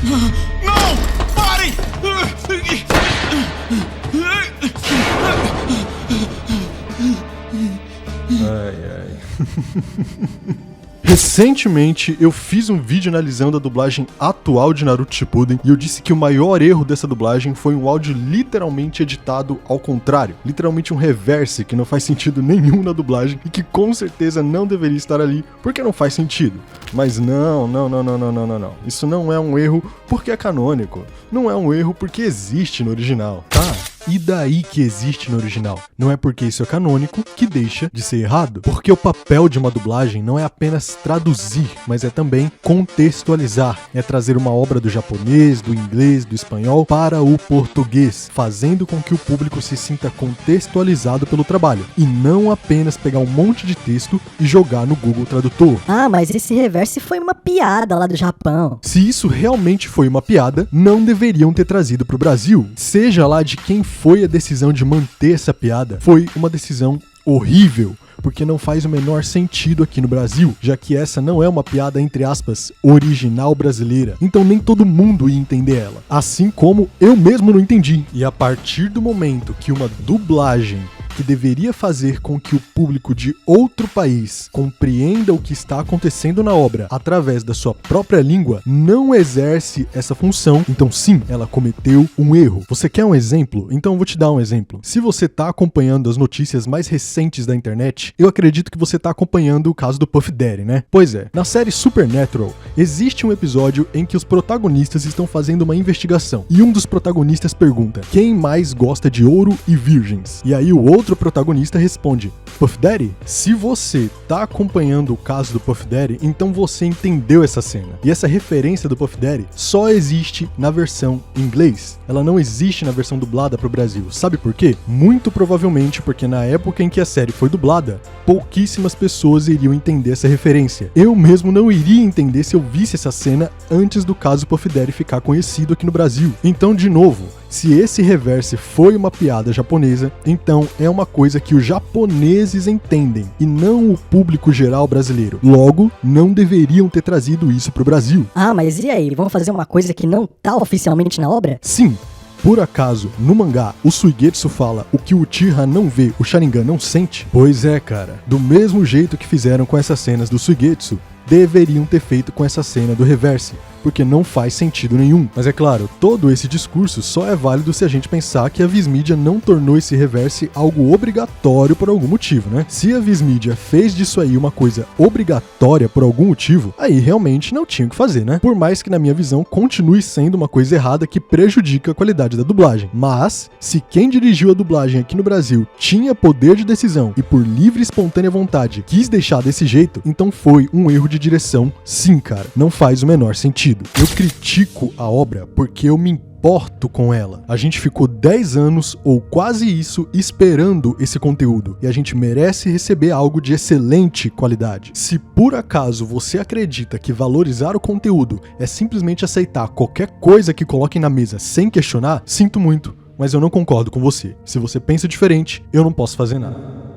Não! Parem! Recentemente eu fiz um vídeo analisando a dublagem atual de Naruto Shippuden e eu disse que o maior erro dessa dublagem foi um áudio literalmente editado ao contrário, literalmente um reverse que não faz sentido nenhum na dublagem e que com certeza não deveria estar ali porque não faz sentido. Mas não. Isso não é um erro porque é canônico, não é um erro porque existe no original, tá? E daí que existe no original? Não é porque isso é canônico que deixa de ser errado. Porque o papel de uma dublagem não é apenas traduzir, mas é também contextualizar. É trazer uma obra do japonês, do inglês, do espanhol para o português, fazendo com que o público se sinta contextualizado pelo trabalho. E não apenas pegar um monte de texto e jogar no Google Tradutor. Ah, mas esse reverse foi uma piada lá do Japão. Se isso realmente foi uma piada, não deveriam ter trazido pro Brasil. Seja lá de quem foi a decisão de manter essa piada, foi uma decisão horrível, porque não faz o menor sentido aqui no Brasil, já que essa não é uma piada, entre aspas, original brasileira. Então nem todo mundo ia entender ela. Assim como eu mesmo não entendi. E a partir do momento que uma dublagem que deveria fazer com que o público de outro país compreenda o que está acontecendo na obra através da sua própria língua, não exerce essa função, então sim, ela cometeu um erro. Você quer um exemplo? Então eu vou te dar um exemplo. Se você está acompanhando as notícias mais recentes da internet, eu acredito que você está acompanhando o caso do Puff Daddy, né? Pois é, na série Supernatural, existe um episódio em que os protagonistas estão fazendo uma investigação, e um dos protagonistas pergunta: quem mais gosta de ouro e virgens? E aí o outro protagonista responde: Puff Daddy? Se você tá acompanhando o caso do Puff Daddy, então você entendeu essa cena. E essa referência do Puff Daddy só existe na versão em inglês. Ela não existe na versão dublada pro Brasil. Sabe por quê? Muito provavelmente porque na época em que a série foi dublada, pouquíssimas pessoas iriam entender essa referência. Eu mesmo não iria entender se eu visse essa cena antes do caso Puff Daddy ficar conhecido aqui no Brasil. Então, de novo, se esse reverse foi uma piada japonesa, então é uma coisa que os japoneses entendem e não o público geral brasileiro. Logo, não deveriam ter trazido isso pro Brasil. Ah, mas e aí? Vamos fazer uma coisa que não tá oficialmente na obra? Sim. Por acaso, no mangá, o Suigetsu fala: o que o Uchiha não vê, o Sharingan não sente? Pois é, cara. Do mesmo jeito que fizeram com essas cenas do Suigetsu, deveriam ter feito com essa cena do reverse, porque não faz sentido nenhum. Mas é claro, todo esse discurso só é válido se a gente pensar que a Viz Media não tornou esse reverse algo obrigatório por algum motivo, né? Se a Viz Media fez disso aí uma coisa obrigatória por algum motivo, aí realmente não tinha o que fazer, né? Por mais que na minha visão continue sendo uma coisa errada que prejudica a qualidade da dublagem. Mas, se quem dirigiu a dublagem aqui no Brasil tinha poder de decisão e por livre e espontânea vontade quis deixar desse jeito, então foi um erro de direção, sim, cara. Não faz o menor sentido. Eu critico a obra porque eu me importo com ela. A gente ficou 10 anos ou quase isso esperando esse conteúdo e a gente merece receber algo de excelente qualidade. Se por acaso você acredita que valorizar o conteúdo é simplesmente aceitar qualquer coisa que coloquem na mesa sem questionar, sinto muito, mas eu não concordo com você. Se você pensa diferente, eu não posso fazer nada.